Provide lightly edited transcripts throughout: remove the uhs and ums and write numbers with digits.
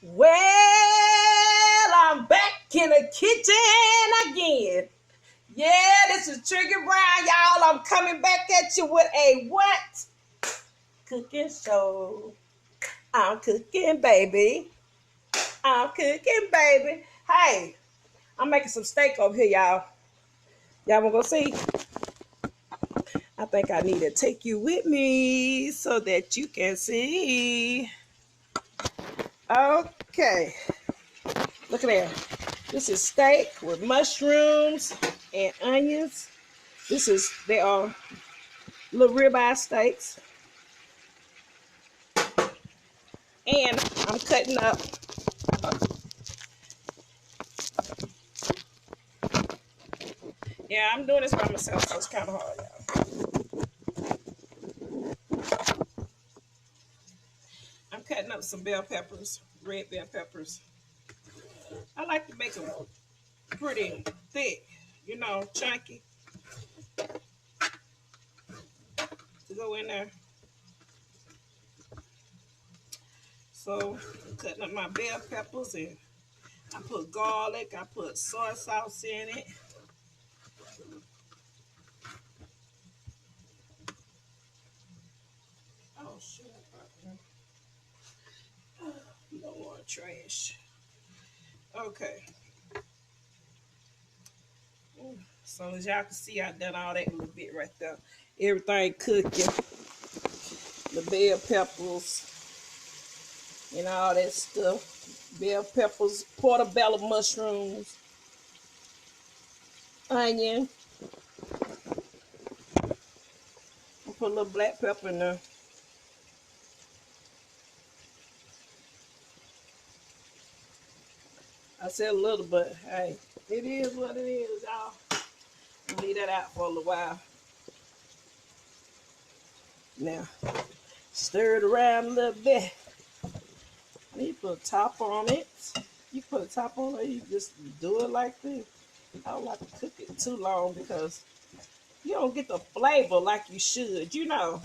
Well, I'm back in the kitchen again. Yeah, this is Trigger Brown, y'all. I'm coming back at you with a what? Cooking show. I'm cooking, baby. I'm cooking, baby. Hey, I'm making some steak over here, y'all. Y'all wanna go see? I think I need to take you with me so that you can see. Okay, look at that. This is steak with mushrooms and onions. They are little ribeye steaks. And I'm cutting up. Yeah, I'm doing this by myself, so it's kind of hard, y'all. I'm cutting up some bell peppers, red bell peppers. I like to make them pretty thick, chunky to go in there. So I'm cutting up my bell peppers and I put garlic, I put soy sauce in it. Oh shit. No more trash. Okay. So as y'all can see, I done all that little bit right there. Everything cooking. The bell peppers and all that stuff. Bell peppers, portobello mushrooms, onion. I put a little black pepper in there. I said a little, but hey, it is what it is, y'all. Leave that out for a little while. Now, stir it around a little bit. You put a top on it. You put a top on it, you just do it like this. I don't like to cook it too long because you don't get the flavor like you should. I'm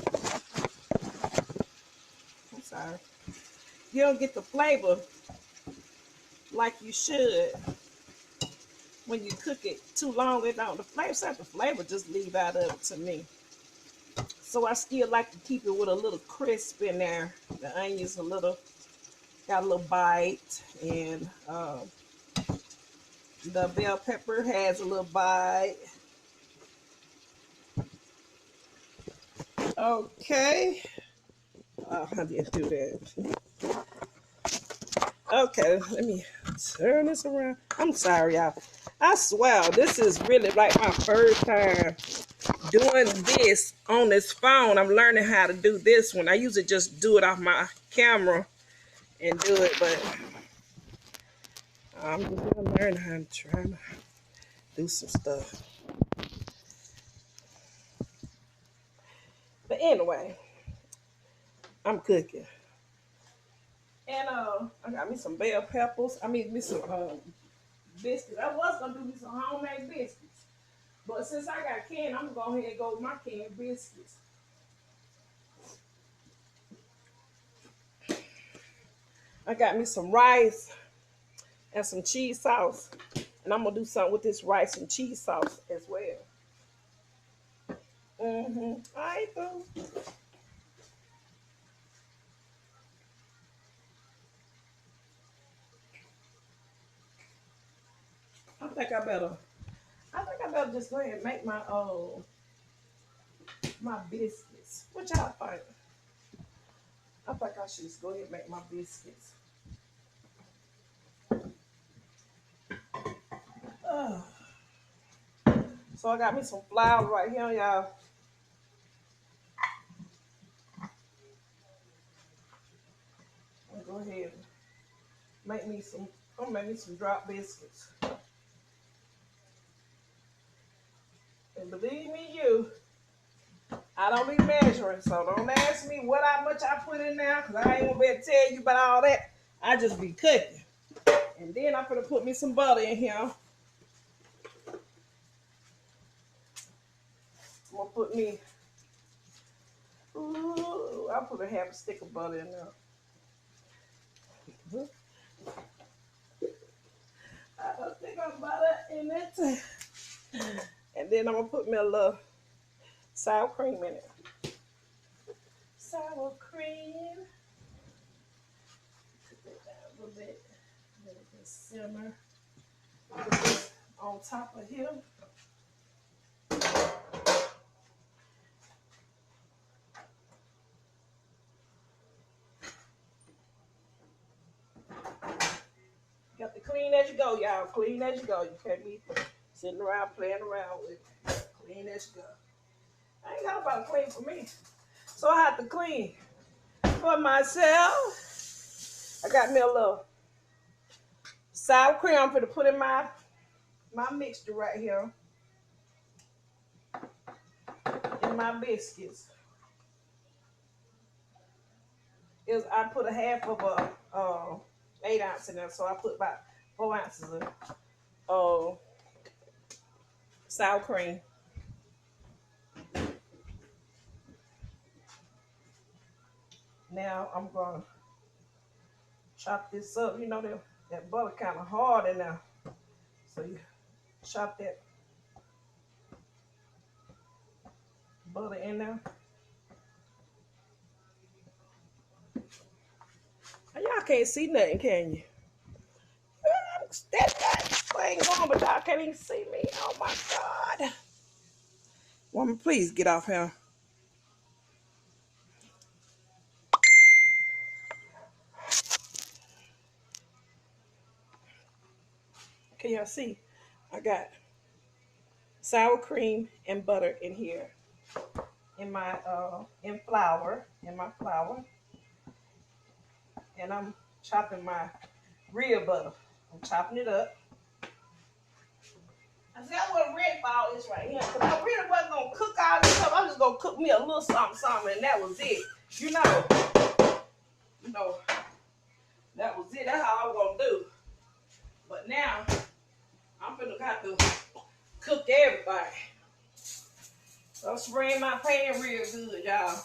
sorry. You don't get the flavor like you should when you cook it too long. It don't. The flavor just leave out of it to me. So I still like to keep it with a little crisp in there. The onions got a little bite, and the bell pepper has a little bite. Okay. Oh, I didn't do that. Okay, let me turn this around. I'm sorry, y'all. I swear, this is really like my first time doing this on this phone. I'm learning how to do this one. I usually just do it off my camera and do it, but I'm just gonna learn how to try to do some stuff. But anyway, I'm cooking. And I got me some bell peppers. I mean, me some biscuits. I was gonna do me some homemade biscuits, but since I got canned, I'm gonna go ahead and go with my canned biscuits. I got me some rice and some cheese sauce, and I'm gonna do something with this rice and cheese sauce as well. All right, boo. I think I better. I think I better just go ahead and make my biscuits. What y'all think? I think I should just go ahead and make my biscuits. Uh, so I got me some flour right here, y'all. I'm gonna go ahead and make me some. I'm gonna make me some drop biscuits. And believe me, I don't be measuring, so don't ask me how much I put in there, cause I ain't gonna be able to tell you about all that. I just be cooking. And then I'm gonna put me some butter in here. I'm gonna put me. Ooh, I'll put a half a stick of butter in there. in it. And then I'm gonna put me a little sour cream in it. Sour cream. Put that down a little bit. Let it just simmer. Put this on top of here. Got to clean as you go, y'all. Clean as you go. You can't be sitting around playing around with it. Clean as you go. I ain't got nobody clean for me. So I have to clean for myself. I got me a little sour cream I'm gonna put in my mixture right here. In my biscuits. I put a half of a 8 ounce in there, so I put about 4 ounces of sour cream. Now I'm gonna chop this up. You know that butter kind of hard in there, so you chop that butter in there. Y'all can't see nothing, can you? That thing going, but y'all can't even see me. Oh my God! Woman, please get off here. Can y'all see? I got sour cream and butter in here. In my flour, and I'm chopping my real butter. I'm chopping it up. I see I wasn't ready for all this right here, because I really wasn't gonna cook all this stuff. I was just gonna cook me a little something, and that was it. You know, that was it. That's all I was gonna do. But now I'm gonna have to cook everybody. So I'm spraying my pan real good, y'all.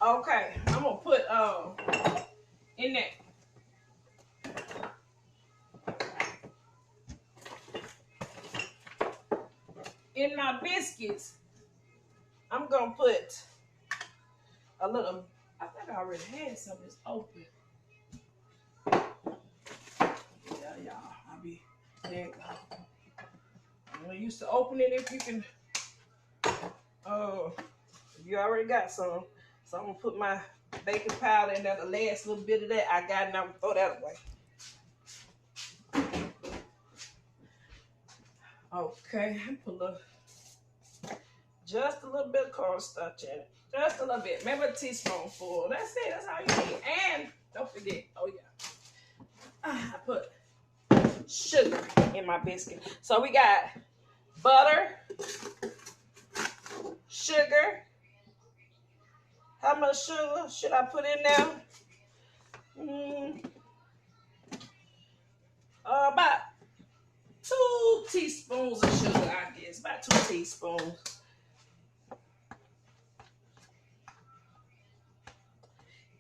Okay, I'm gonna put in that. In my biscuits, I'm gonna put a little. I think I already had some of this open. Yeah, y'all. There you go. I'm used to open it if you can. If you already got some. So I'm gonna put my baking powder in there. The last little bit of that I got, and I'm gonna throw that away. Okay, put just a little bit of cornstarch in it. Just a little bit, maybe a teaspoonful. That's it. That's all you need. And don't forget, oh yeah, I put sugar in my biscuit. So we got butter, sugar. How much sugar should I put in there? About 2 teaspoons of sugar, I guess. About 2 teaspoons.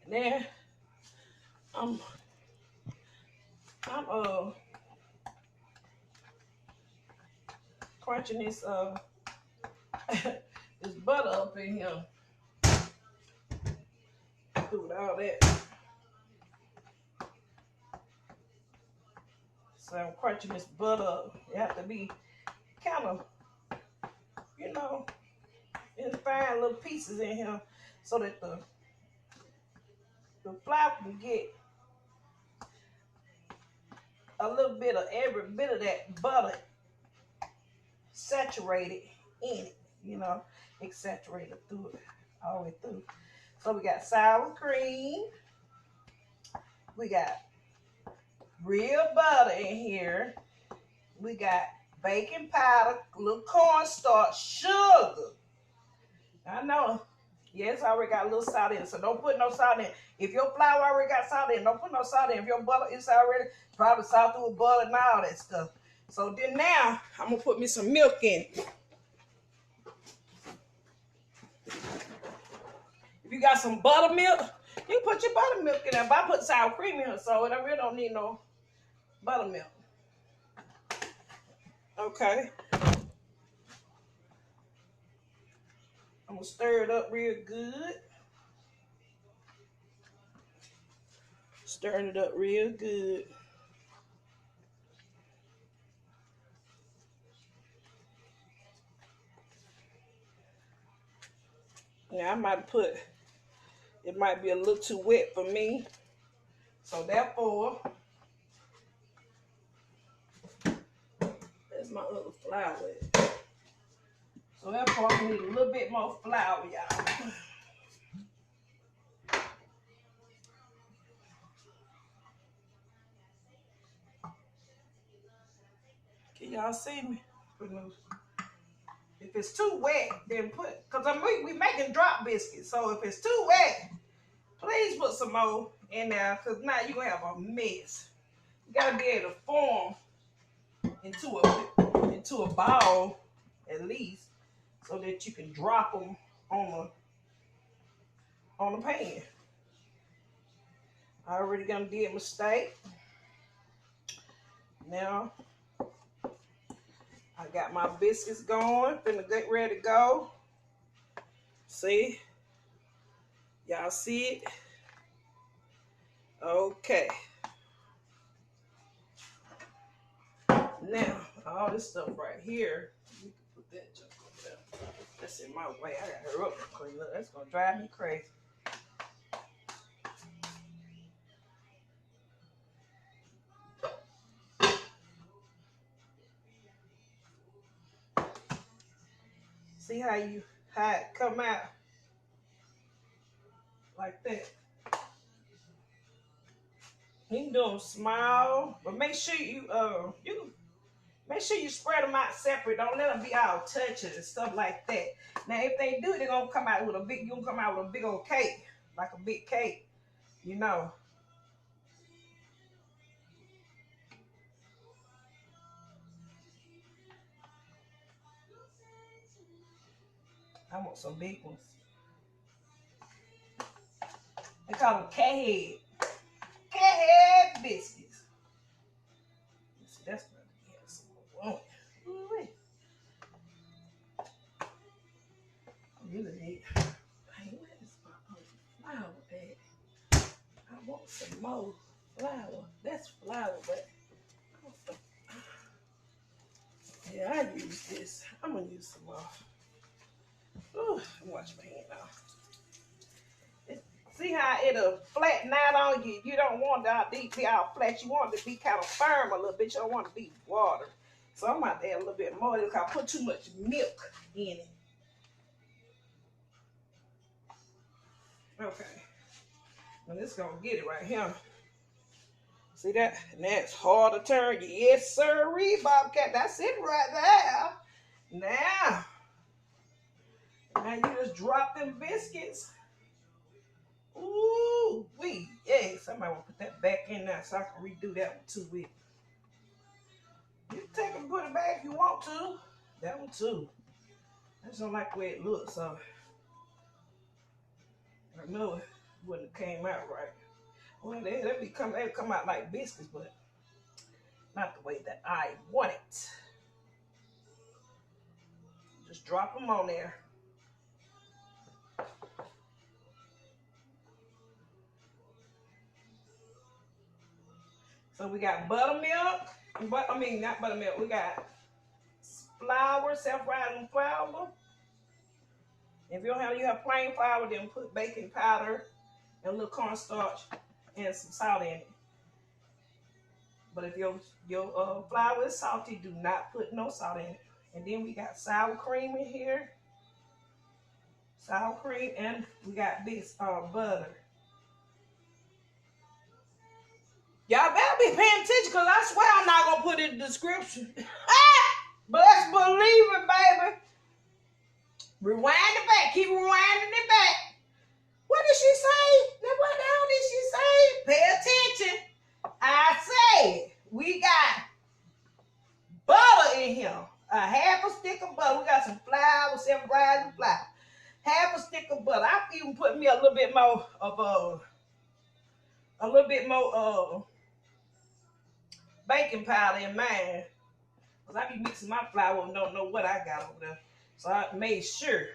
And then I'm crunching this this butter up in here. Do all that. So I'm crunching this butter up. You have to be kind of, in fine little pieces in here, so that the flour can get a little bit of every bit of that butter saturated in it. It's saturated through it, all the way through. So we got sour cream. We got real butter in here. We got baking powder, a little cornstarch, sugar. I know. Yes, I already got a little salt in it, so don't put no salt in. If your flour already got salt in, don't put no salt in. If your butter is already probably salt through butter and all that stuff. So then now, I'm going to put me some milk in it. If you got some buttermilk, You put your buttermilk in there, but I put sour cream in here, so I really don't need no buttermilk. Okay. I'm gonna stir it up real good. Stirring it up real good. Now I might put, it might be a little too wet for me. So therefore, that's my other flour. So therefore, I need a little bit more flour, y'all. Can y'all see me? If it's too wet, then put, because we making drop biscuits. So if it's too wet, please put some more in there, because now you're going to have a mess. You got to be able to form into a ball, at least, so that you can drop them on the pan. I already done did a mistake. Now, I got my biscuits going, finna get ready to go. See? Y'all see it? Okay. Now, all this stuff right here, you can put that junk over there. That's in my way. I gotta hurry up and clean up. That's gonna drive me crazy. See how it come out like that. You can do them small, but make sure you make sure you spread them out separate. Don't let them be all touching and stuff like that. Now, if they do, they're gonna come out with a big. You gonna come out with a big old cake, like a big cake, you know. I want some big ones. They call them cat head biscuits. See, that's what we have some more. I really need. Hey, where is my flour at? I want some more flour. That's flour, but yeah, I use this. I'm gonna use some more. Ooh, wash my hand off. See how it'll flatten out on you? You don't want it to be all flat. You want it to be kind of firm a little bit. You don't want it to be water. So I'm about to add a little bit more because I put too much milk in it. Okay. And it's going to get it right here. See that? And that's hard to turn. Yes, sir, Bobcat. That's it right there. Now you just drop them biscuits. Ooh, yeah. Somebody want to put that back in there so I can redo that one too with. You can take and put it back if you want to. That one too. I just don't like the way it looks, so I know it wouldn't have came out right. Well, they come out like biscuits, but not the way that I want it. Just drop them on there. So we got buttermilk. Not buttermilk. We got flour, self-rising flour. If you have plain flour, then put baking powder and a little cornstarch and some salt in it. But if your flour is salty, do not put no salt in it. And then we got sour cream in here. Sour cream, and we got this butter. Y'all better be paying attention because I swear I'm not going to put it in the description. But let's believe it, baby. Rewind it back. Keep rewinding it back. What did she say? What the hell did she say? Pay attention. I said we got butter in here. A half a stick of butter. We got some flour, some rising flour. Half a stick of butter. I even put me a little little bit more of baking powder in mine. Cause I be mixing my flour and don't know what I got over there. So I made sure.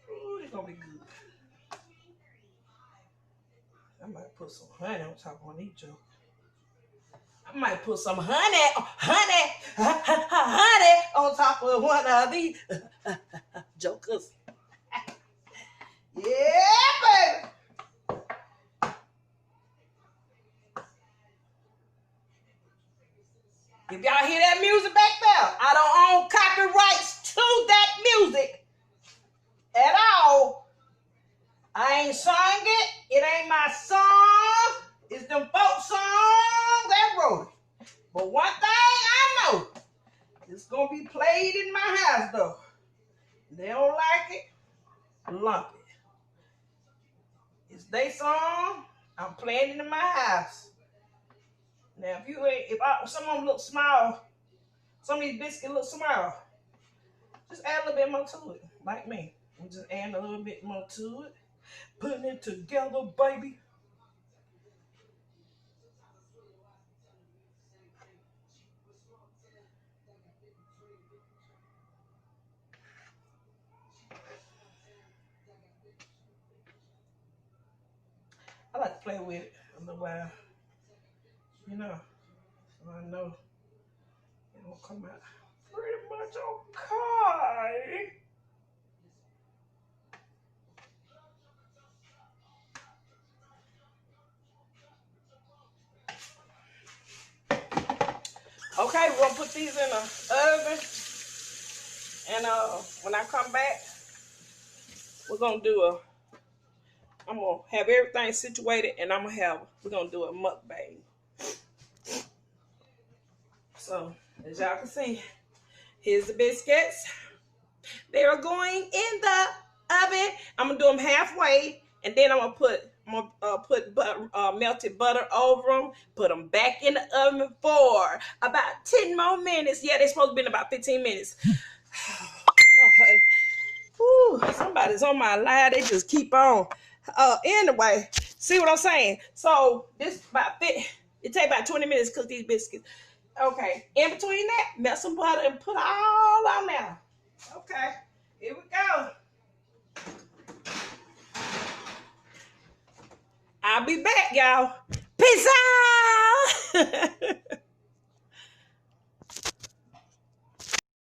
Ooh, it's gonna be good. I might put some honey on top of these jokers. I might put some honey on top of one of these jokers. Yeah, baby. If y'all hear that music back there, I don't own copyrights to that music at all. I ain't sung it. It ain't my song. It's them folk songs that wrote it. But one thing I know, it's going to be played in my house, though. They don't like it, lump it. It's their song. I'm playing it in my house. Now, some of them look small, some of these biscuits look small, just add a little bit more to it, like me. I'm just adding a little bit more to it. Putting it together, baby. I like to play with it a little while, you know, so I know it will come out pretty much okay. Okay, we're gonna put these in the oven, and when I come back, we're gonna do I'm gonna have everything situated, and we're gonna do a mukbang. So, as y'all can see, here's the biscuits. They are going in the oven. I'm gonna do them halfway, and then I'm gonna put butter, melted butter over them. Put them back in the oven for about 10 more minutes. Yeah, they're supposed to be in about 15 minutes. Whew, somebody's on my line. They just keep on. Anyway, see what I'm saying? So this it take about 20 minutes to cook these biscuits. Okay, in between that, melt some butter and put all on there. Okay, here we go. I'll be back, y'all. Peace out.